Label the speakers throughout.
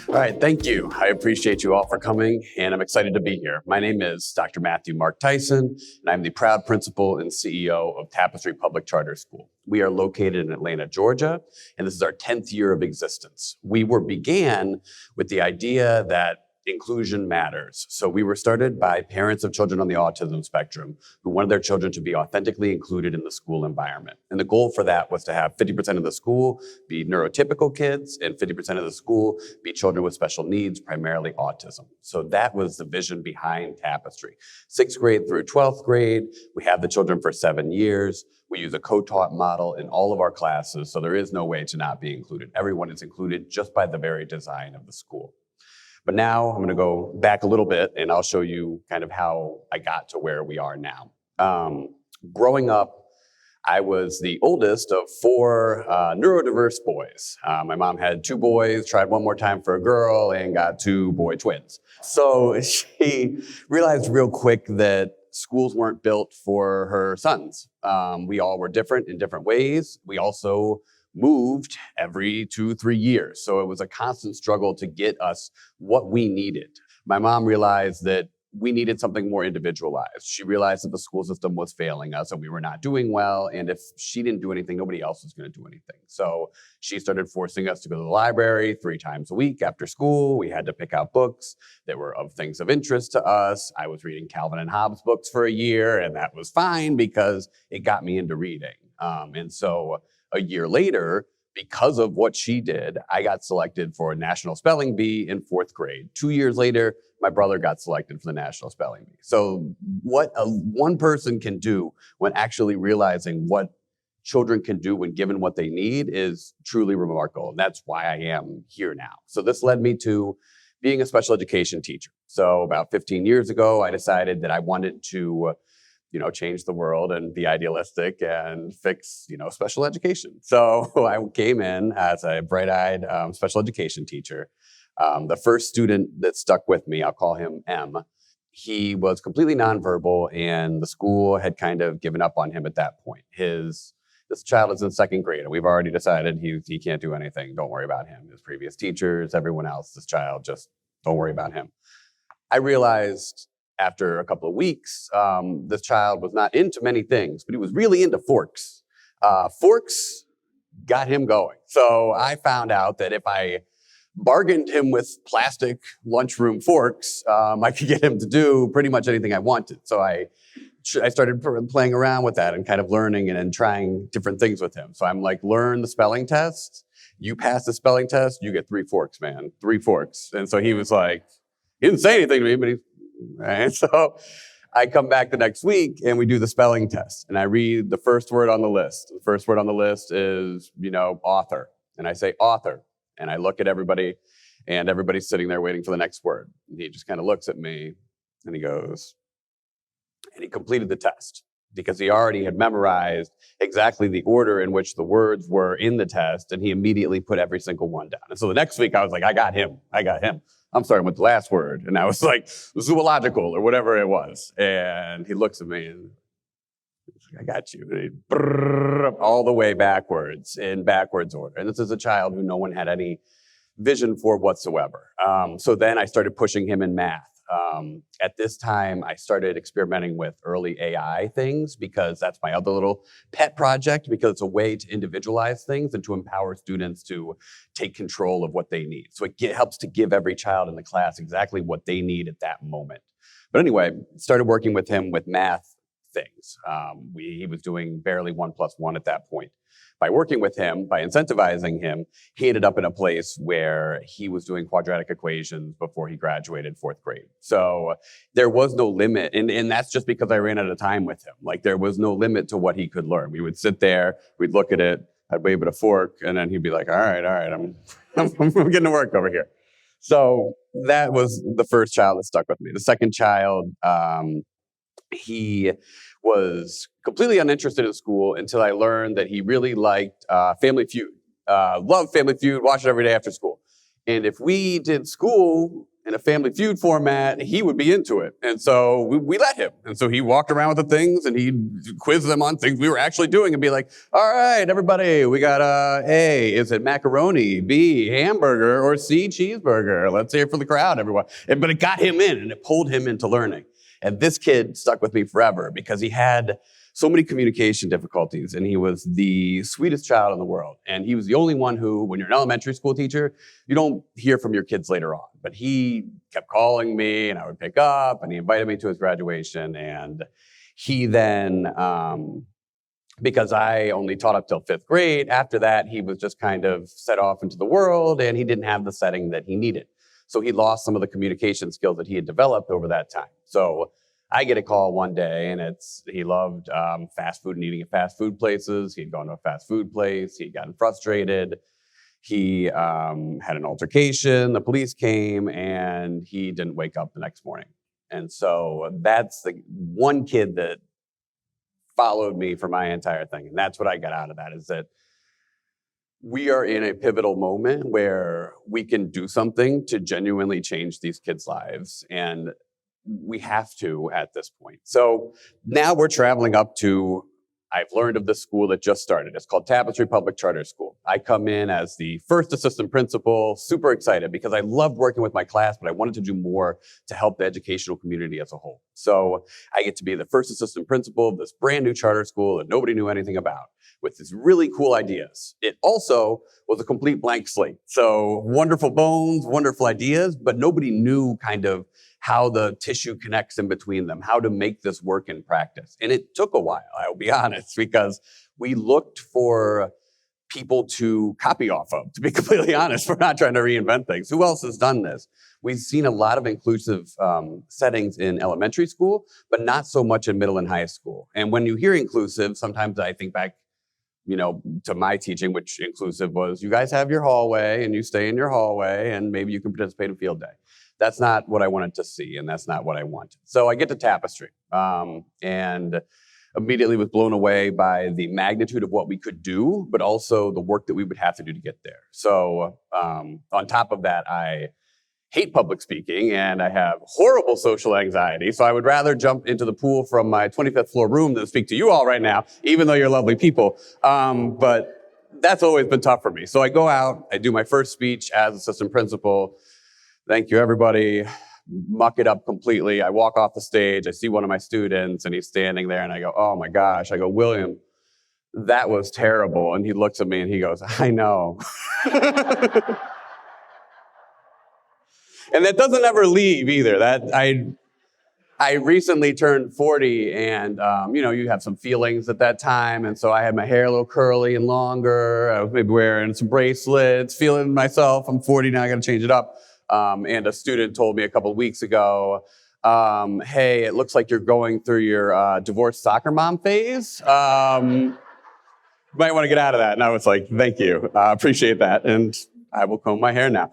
Speaker 1: All right, thank you. I appreciate you all for coming, and I'm excited to be here. My name is Dr. Mark Tyson, and I'm the proud principal and CEO of Tapestry Public Charter School. We are located in Atlanta, Georgia, and this is our 10th year of existence. We began with the idea that inclusion matters. So we were started by parents of children on the autism spectrum who wanted their children to be authentically included in the school environment. And the goal for that was to have 50% of the school be neurotypical kids and 50% of the school be children with special needs, primarily autism. So that was the vision behind Tapestry. 6th grade through 12th grade, we have the children for 7 years. We use a co-taught model in all of our classes, so there is no way to not be included. Everyone is included just by the very design of the school. But now I'm going to go back a little bit and I'll show you kind of how I got to where we are now. Growing up, I was the oldest of 4 neurodiverse boys. My mom had 2 boys, tried one more time for a girl, and got 2 boy twins. So she realized real quick that schools weren't built for her sons. We all were different in different ways. We also moved every 2-3 years. So it was a constant struggle to get us what we needed. My mom realized that we needed something more individualized. She realized that the school system was failing us and we were not doing well. And if she didn't do anything, nobody else was going to do anything. So she started forcing us to go to the library 3 times a week after school. We had to pick out books that were of things of interest to us. I was reading Calvin and Hobbes books for a year, and that was fine because it got me into reading. And so a year later, because of what she did, I got selected for a National Spelling Bee in 4th grade. 2 years later, my brother got selected for the National Spelling Bee. So what one person can do when actually realizing what children can do when given what they need is truly remarkable. And that's why I am here now. So this led me to being a special education teacher. So about 15 years ago, I decided that I wanted to change the world and be idealistic and fix, special education. So I came in as a bright-eyed special education teacher. The first student that stuck with me, I'll call him M, he was completely nonverbal, and the school had kind of given up on him at that point. This child is in 2nd grade, and we've already decided he can't do anything. Don't worry about him. His previous teachers, everyone else, this child, just don't worry about him. I realized after a couple of weeks, this child was not into many things, but he was really into forks. Forks got him going. So I found out that if I bargained him with plastic lunchroom forks, I could get him to do pretty much anything I wanted. So I started playing around with that and kind of learning and trying different things with him. So I'm like, learn the spelling test. You pass the spelling test, you get 3 forks, man. 3 forks. And so he was like, he didn't say anything to me, but right? So I come back the next week and we do the spelling test and I read the first word on the list. The first word on the list is, author. And I say author. And I look at everybody and everybody's sitting there waiting for the next word. And he just kind of looks at me and he goes, and he completed the test because he already had memorized exactly the order in which the words were in the test. And he immediately put every single one down. And so the next week I was like, I got him. I'm starting with the last word. And I was like, zoological or whatever it was. And he looks at me and he's like, I got you. And he, all the way backwards in backwards order. And this is a child who no one had any vision for whatsoever. So then I started pushing him in math. At this time, I started experimenting with early AI things because that's my other little pet project, because it's a way to individualize things and to empower students to take control of what they need. So it helps to give every child in the class exactly what they need at that moment. But anyway, started working with him with math things. He was doing barely 1 + 1 at that point. By working with him, by incentivizing him, he ended up in a place where he was doing quadratic equations before he graduated 4th grade. So there was no limit. And that's just because I ran out of time with him. Like there was no limit to what he could learn. We would sit there, we'd look at it, I'd wave it a fork, and then he'd be like, all right, I'm getting to work over here. So that was the first child that stuck with me. The second child, he was completely uninterested in school until I learned that he really liked Family Feud. Loved Family Feud, watched it every day after school. And if we did school in a Family Feud format, he would be into it. And so we let him. And so he walked around with the things and he'd quiz them on things we were actually doing and be like, all right, everybody, we got A, is it macaroni? B, hamburger? Or C, cheeseburger? Let's hear it for the crowd, everyone. But it got him in and it pulled him into learning. And this kid stuck with me forever because he had so many communication difficulties, and he was the sweetest child in the world. And he was the only one who, when you're an elementary school teacher, you don't hear from your kids later on. But he kept calling me, and I would pick up, and he invited me to his graduation. And he then, because I only taught up till 5th grade, after that, he was just kind of set off into the world, and he didn't have the setting that he needed. So he lost some of the communication skills that he had developed over that time. So I get a call one day, and he loved fast food and eating at fast food places. He'd gone to a fast food place. He'd gotten frustrated. He had an altercation. The police came, and he didn't wake up the next morning. And so that's the one kid that followed me for my entire thing. And that's what I got out of that, is that we are in a pivotal moment where we can do something to genuinely change these kids' lives. And we have to at this point. So now we're traveling up to, I've learned of this school that just started. It's called Tapestry Public Charter School. I come in as the first assistant principal, super excited because I loved working with my class, but I wanted to do more to help the educational community as a whole. So I get to be the first assistant principal of this brand new charter school that nobody knew anything about, with these really cool ideas. It also was a complete blank slate. So wonderful bones, wonderful ideas, but nobody knew kind of how the tissue connects in between them, how to make this work in practice. And it took a while, I'll be honest, because we looked for people to copy off of, to be completely honest. We're not trying to reinvent things. Who else has done this? We've seen a lot of inclusive settings in elementary school, but not so much in middle and high school. And when you hear inclusive, sometimes I think back, to my teaching, which inclusive was, you guys have your hallway and you stay in your hallway and maybe you can participate in field day. That's not what I wanted to see, and that's not what I wanted. So I get to Tapestry, and immediately was blown away by the magnitude of what we could do, but also the work that we would have to do to get there. So on top of that, I hate public speaking, and I have horrible social anxiety. So I would rather jump into the pool from my 25th floor room than speak to you all right now, even though you're lovely people. But that's always been tough for me. So I go out, I do my first speech as assistant principal. Thank you, everybody. Muck it up completely. I walk off the stage. I see one of my students, and he's standing there, and I go, oh my gosh. I go, William, that was terrible. And he looks at me, and he goes, I know. And that doesn't ever leave either. That I recently turned 40, and you have some feelings at that time, and so I had my hair a little curly and longer. I was maybe wearing some bracelets, feeling myself. I'm 40 now. I got to change it up. And a student told me a couple of weeks ago, hey, it looks like you're going through your divorced soccer mom phase. You might want to get out of that. And I was like, thank you. I appreciate that. And I will comb my hair now.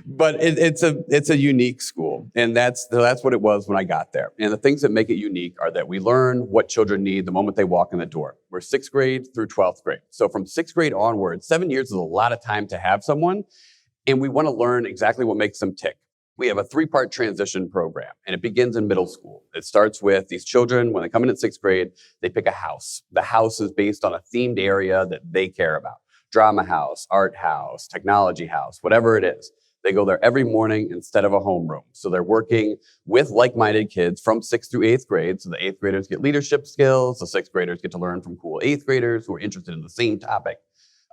Speaker 1: But it's a unique school. And that's what it was when I got there. And the things that make it unique are that we learn what children need the moment they walk in the door. We're 6th grade through 12th grade. So from 6th grade onward, 7 years is a lot of time to have someone. And we want to learn exactly what makes them tick. We have a 3-part transition program, and it begins in middle school. It starts with these children, when they come in at 6th grade, they pick a house. The house is based on a themed area that they care about. Drama house, art house, technology house, whatever it is. They go there every morning instead of a homeroom. So they're working with like-minded kids from 6th through 8th grade. So the 8th graders get leadership skills. The 6th graders get to learn from cool 8th graders who are interested in the same topic.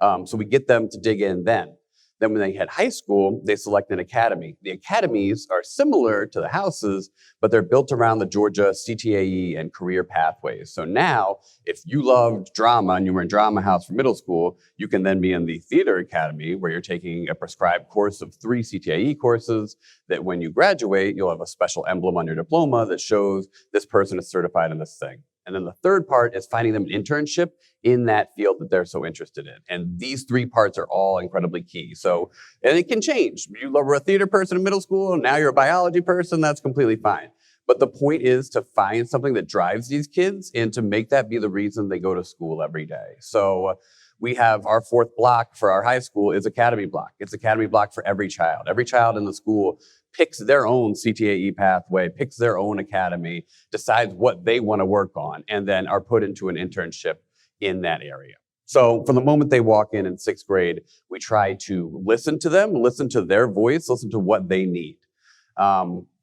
Speaker 1: So we get them to dig in then. Then when they hit high school, they select an academy. The academies are similar to the houses, but they're built around the Georgia CTAE and career pathways. So now, if you loved drama and you were in drama house for middle school, you can then be in the theater academy where you're taking a prescribed course of 3 CTAE courses that when you graduate, you'll have a special emblem on your diploma that shows this person is certified in this thing. And then the third part is finding them an internship in that field that they're so interested in. And these 3 parts are all incredibly key. So, and it can change. You were a theater person in middle school, now you're a biology person, that's completely fine. But the point is to find something that drives these kids and to make that be the reason they go to school every day. So We have our fourth block for our high school is academy block. It's academy block for every child. Every child in the school picks their own CTAE pathway, picks their own academy, decides what they want to work on, and then are put into an internship in that area. So from the moment they walk in sixth grade, we try to listen to them, listen to their voice, listen to what they need.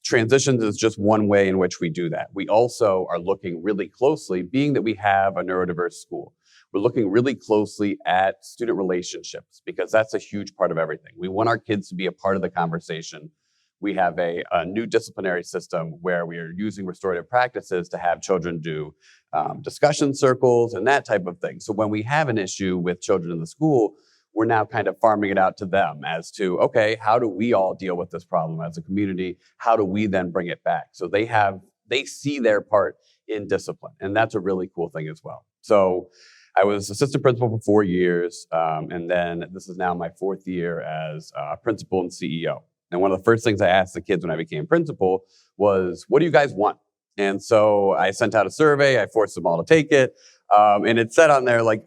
Speaker 1: Transitions is just one way in which we do that. We also are looking really closely, being that we have a neurodiverse school, we're looking really closely at student relationships because that's a huge part of everything. We want our kids to be a part of the conversation. We have a new disciplinary system where we are using restorative practices to have children do discussion circles and that type of thing. So when we have an issue with children in the school, we're now kind of farming it out to them as to, okay, how do we all deal with this problem as a community? How do we then bring it back? So they see their part in discipline, and that's a really cool thing as well. So I was assistant principal for 4 years, and then this is now my 4th year as principal and CEO. And one of the first things I asked the kids when I became principal was, what do you guys want? And so I sent out a survey, I forced them all to take it, and it said on there, like,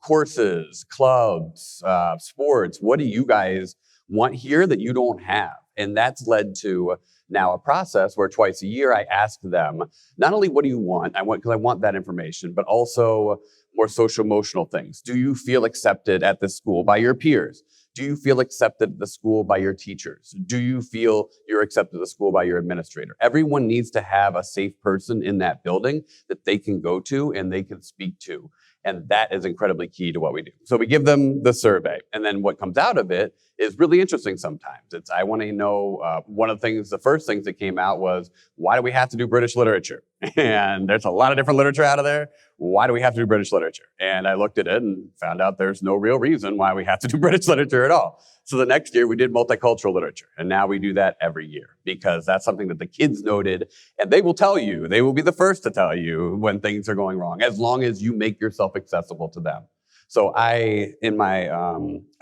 Speaker 1: courses, clubs, sports, what do you guys want here that you don't have? And that's led to now a process where twice a year I ask them, not only what do you want, because I want that information, but also more social emotional things. Do you feel accepted at this school by your peers? Do you feel accepted at the school by your teachers? Do you feel you're accepted at the school by your administrator? Everyone needs to have a safe person in that building that they can go to and they can speak to. And that is incredibly key to what we do. So we give them the survey, and then what comes out of it is really interesting sometimes. I want to know, the first things that came out was, why do we have to do British literature? And there's a lot of different literature out of there. Why do we have to do British literature? And I looked at it and found out there's no real reason why we have to do British literature at all. So the next year we did multicultural literature, and now we do that every year because that's something that the kids noted, and they will tell you, they will be the first to tell you when things are going wrong, as long as you make yourself accessible to them. So I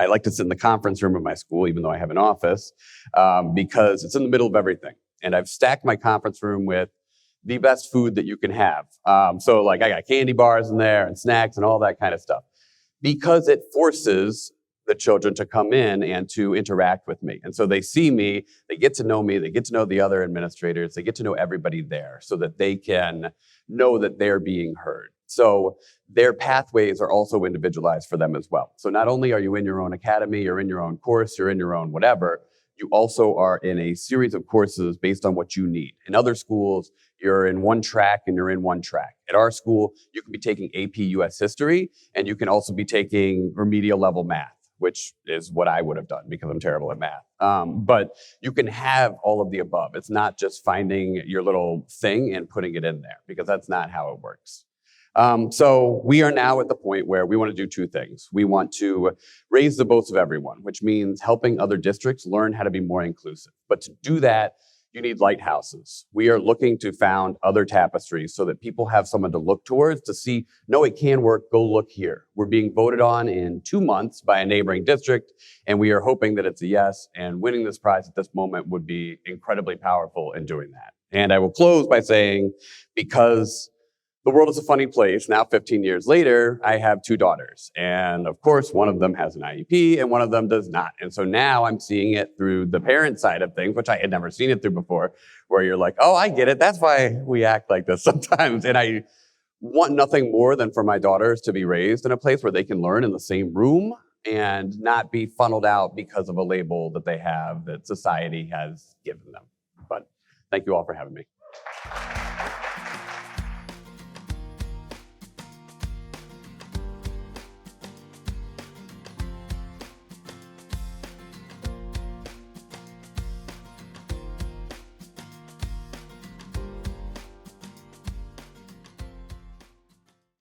Speaker 1: like to sit in the conference room of my school, even though I have an office, because it's in the middle of everything. And I've stacked my conference room with the best food that you can have. So like I got candy bars in there and snacks and all that kind of stuff, because it forces the children to come in and to interact with me. And so they see me, they get to know me, they get to know the other administrators, they get to know everybody there so that they can know that they're being heard. So their pathways are also individualized for them as well. So not only are you in your own academy, you're in your own course, you're in your own whatever, you also are in a series of courses based on what you need. In other schools, you're in one track and you're in one track. At our school, you can be taking AP US History, and you can also be taking remedial level math, which is what I would have done because I'm terrible at math. But you can have all of the above. It's not just finding your little thing and putting it in there, because that's not how it works. So we are now at the point where we want to do two things. We want to raise the boats of everyone, which means helping other districts learn how to be more inclusive. But to do that, you need lighthouses. We are looking to found other tapestries so that people have someone to look towards to see, no, it can work, go look here. We're being voted on in 2 months by a neighboring district, and we are hoping that it's a yes, and winning this prize at this moment would be incredibly powerful in doing that. And I will close by saying, because the world is a funny place. Now, 15 years later, I have 2 daughters. And of course, one of them has an IEP and one of them does not. And so now I'm seeing it through the parent side of things, which I had never seen it through before, where you're like, oh, I get it. That's why we act like this sometimes. And I want nothing more than for my daughters to be raised in a place where they can learn in the same room and not be funneled out because of a label that they have that society has given them. But thank you all for having me.